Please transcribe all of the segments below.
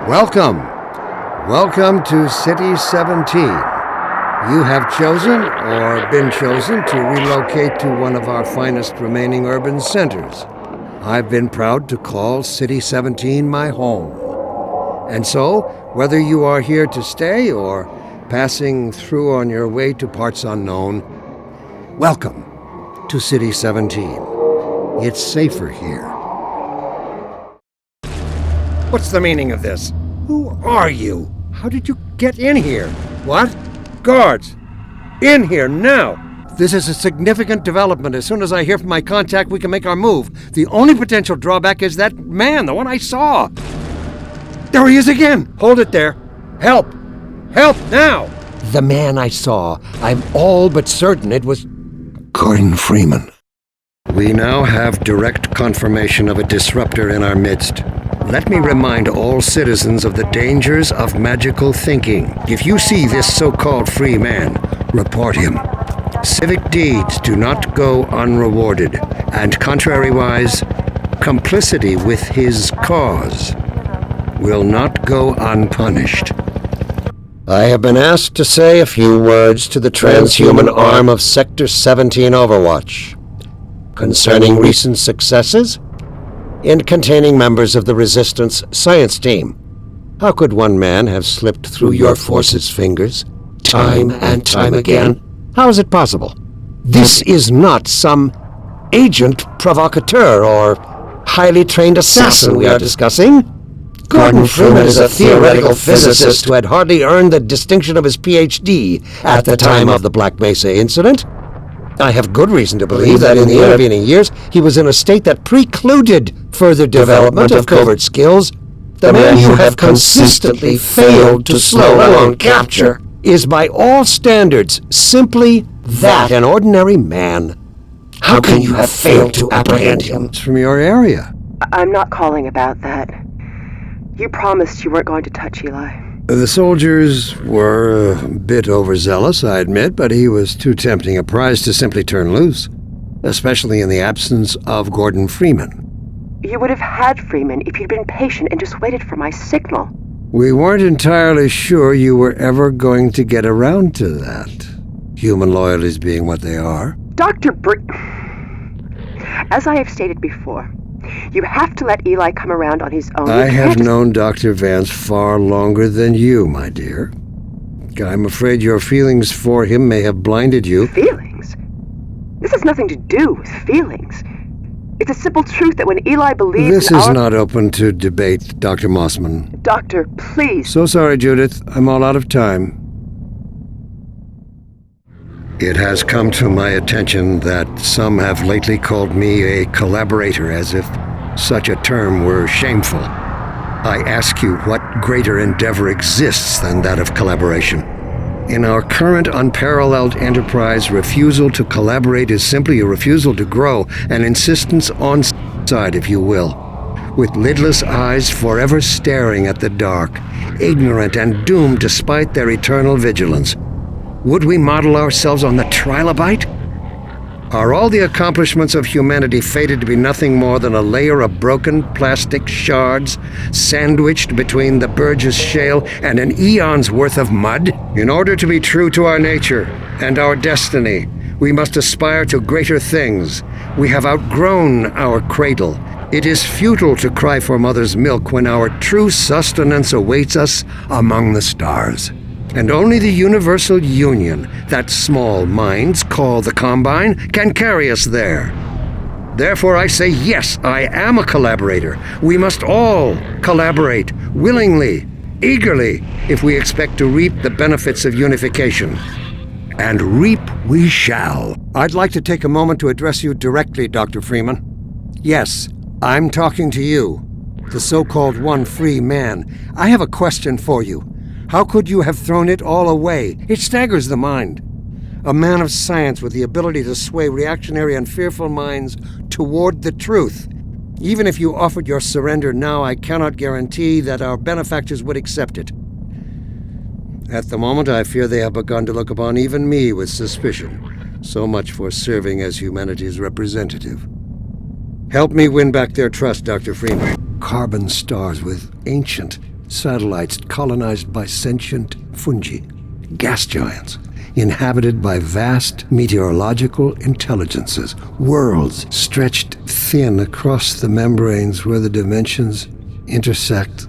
Welcome. Welcome to City 17. You have chosen, or been chosen, to relocate to one of our finest remaining urban centers. I've been proud to call City 17 my home. And so, whether you are here to stay or passing through on your way to parts unknown, welcome to City 17. It's safer here. What's the meaning of this? Who are you? How did you get in here? What? Guards! In here now! This is a significant development. As soon as I hear from my contact, we can make our move. The only potential drawback is that man, the one I saw. There he is again! Hold it there. Help! Help now! The man I saw. I'm all but certain it was Gordon Freeman. We now have direct confirmation of a disruptor in our midst. Let me remind all citizens of the dangers of magical thinking. If you see this so-called free man, report him. Civic deeds do not go unrewarded, and contrariwise, complicity with his cause will not go unpunished. I have been asked to say a few words to the transhuman arm of Sector 17 Overwatch concerning recent successes in containing members of the Resistance science team. How could one man have slipped through your force's fingers, time and time again? How is it possible? This is not some agent provocateur or highly trained assassin we are discussing. Gordon Freeman is a theoretical physicist who had hardly earned the distinction of his PhD at the time of the Black Mesa incident. I have good reason to believe that in the intervening years, he was in a state that precluded further development of covert skills. The man you have consistently failed to slow down capture is by all standards simply that, an ordinary man. How can you have failed to apprehend him? It's from your area. I'm not calling about that. You promised you weren't going to touch Eli. The soldiers were a bit overzealous, I admit, but he was too tempting a prize to simply turn loose, especially in the absence of Gordon Freeman. You would have had Freeman if you'd been patient and just waited for my signal. We weren't entirely sure you were ever going to get around to that, human loyalties being what they are. Dr. Breen, as I have stated before, you have to let Eli come around on his own. I have known Dr. Vance far longer than you, my dear. I'm afraid your feelings for him may have blinded you. Feelings? This has nothing to do with feelings. It's a simple truth that when Eli believes This is not open to debate, Dr. Mossman. Doctor, please. So sorry, Judith. I'm all out of time. It has come to my attention that some have lately called me a collaborator, as if such a term were shameful. I ask you, what greater endeavor exists than that of collaboration? In our current unparalleled enterprise, refusal to collaborate is simply a refusal to grow, an insistence on side, if you will, with lidless eyes forever staring at the dark, ignorant and doomed despite their eternal vigilance. Would we model ourselves on the trilobite? Are all the accomplishments of humanity fated to be nothing more than a layer of broken plastic shards sandwiched between the Burgess Shale and an eon's worth of mud? In order to be true to our nature and our destiny, we must aspire to greater things. We have outgrown our cradle. It is futile to cry for mother's milk when our true sustenance awaits us among the stars. And only the universal union that small minds call the Combine can carry us there. Therefore I say yes, I am a collaborator. We must all collaborate, willingly, eagerly, if we expect to reap the benefits of unification. And reap we shall. I'd like to take a moment to address you directly, Dr. Freeman. Yes, I'm talking to you, the so-called one free man. I have a question for you. How could you have thrown it all away? It staggers the mind. A man of science with the ability to sway reactionary and fearful minds toward the truth. Even if you offered your surrender now, I cannot guarantee that our benefactors would accept it. At the moment, I fear they have begun to look upon even me with suspicion. So much for serving as humanity's representative. Help me win back their trust, Dr. Freeman. Carbon stars with ancient, Satellites colonized by sentient fungi, gas giants, inhabited by vast meteorological intelligences, worlds stretched thin across the membranes where the dimensions intersect.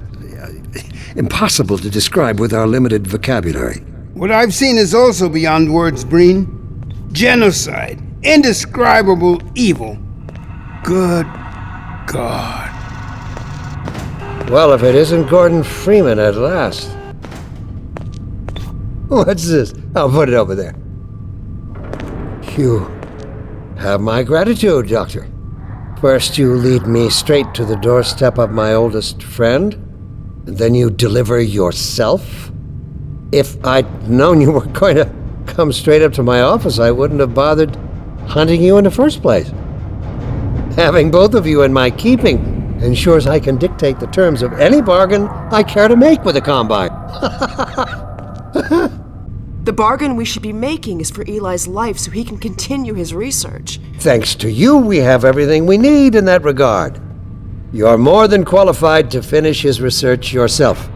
Impossible to describe with our limited vocabulary. What I've seen is also beyond words, Breen. Genocide. Indescribable evil. Good God. Well, if it isn't Gordon Freeman at last. What's this? I'll put it over there. You have my gratitude, Doctor. First you lead me straight to the doorstep of my oldest friend, and then you deliver yourself? If I'd known you were going to come straight up to my office, I wouldn't have bothered hunting you in the first place. Having both of you in my keeping ensures I can dictate the terms of any bargain I care to make with the Combine. The bargain we should be making is for Eli's life so he can continue his research. Thanks to you, we have everything we need in that regard. You're more than qualified to finish his research yourself.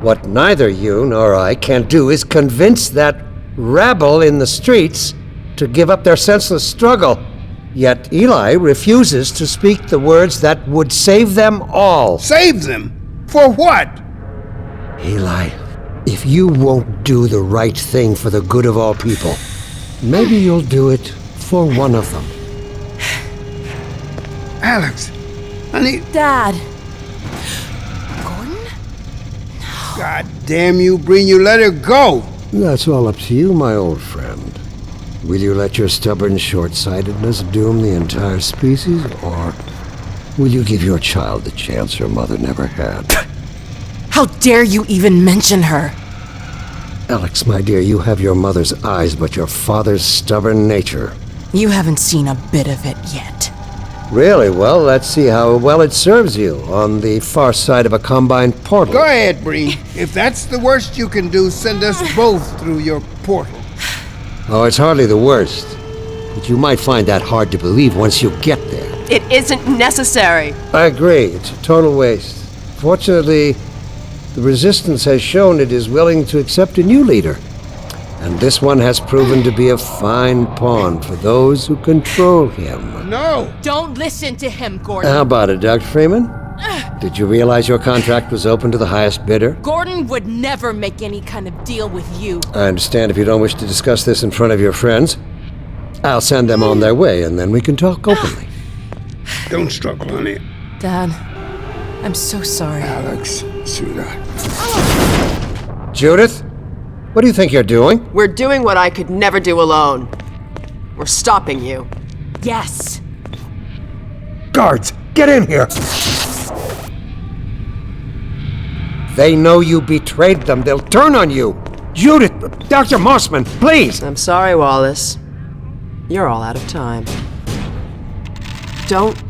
What neither you nor I can do is convince that rabble in the streets to give up their senseless struggle. Yet Eli refuses to speak the words that would save them all. Save them? For what? Eli, if you won't do the right thing for the good of all people, maybe you'll do it for one of them. Alex, honey. Dad. Gordon? God damn you, Breen, you let her go. That's all up to you, my old friend. Will you let your stubborn short-sightedness doom the entire species, or will you give your child the chance her mother never had? How dare you even mention her? Alex, my dear, you have your mother's eyes, but your father's stubborn nature. You haven't seen a bit of it yet. Really? Well, let's see how well it serves you on the far side of a Combine portal. Go ahead, Breen. If that's the worst you can do, send us both through your portal. Oh, it's hardly the worst. But you might find that hard to believe once you get there. It isn't necessary. I agree. It's a total waste. Fortunately, the Resistance has shown it is willing to accept a new leader. And this one has proven to be a fine pawn for those who control him. No! Don't listen to him, Gordon. How about it, Dr. Freeman? Did you realize your contract was open to the highest bidder? Gordon would never make any kind of deal with you. I understand if you don't wish to discuss this in front of your friends. I'll send them on their way, and then we can talk openly. Don't struggle, honey. Dad, I'm so sorry. Alex, sweetheart. Judith, what do you think you're doing? We're doing what I could never do alone. We're stopping you. Yes. Guards, get in here! They know you betrayed them. They'll turn on you. Judith, Dr. Mossman, please! I'm sorry, Wallace. You're all out of time. Don't...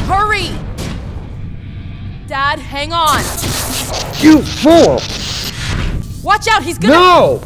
Hurry! Dad, hang on. You fool! Watch out, he's gonna... No!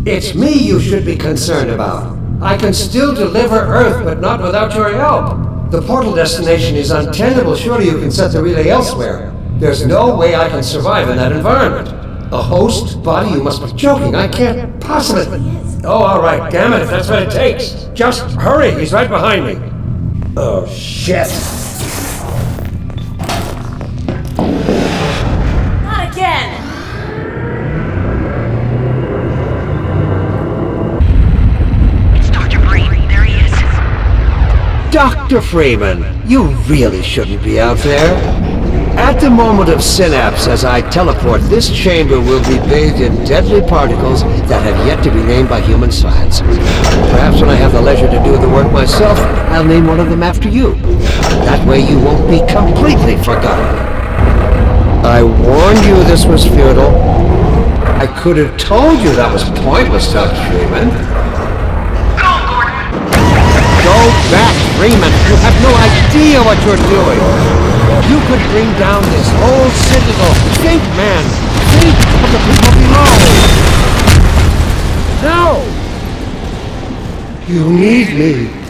It's me you should be concerned about. I can still deliver Earth, but not without your help. The portal destination is untenable. Surely you can set the relay elsewhere. There's no way I can survive in that environment. A host body? You must be joking. I can't possibly... Oh, all right. Damn it, if that's what it takes. Just hurry. He's right behind me. Oh, shit. Not again! Dr. Freeman, you really shouldn't be out there. At the moment of synapse, as I teleport, this chamber will be bathed in deadly particles that have yet to be named by human science. Perhaps when I have the leisure to do the work myself, I'll name one of them after you. That way you won't be completely forgotten. I warned you this was futile. I could have told you that was pointless, Dr. Freeman. Go back, Freeman! You have no idea what you're doing! You could bring down this whole citadel! Think, man! Think of the people below! You need me.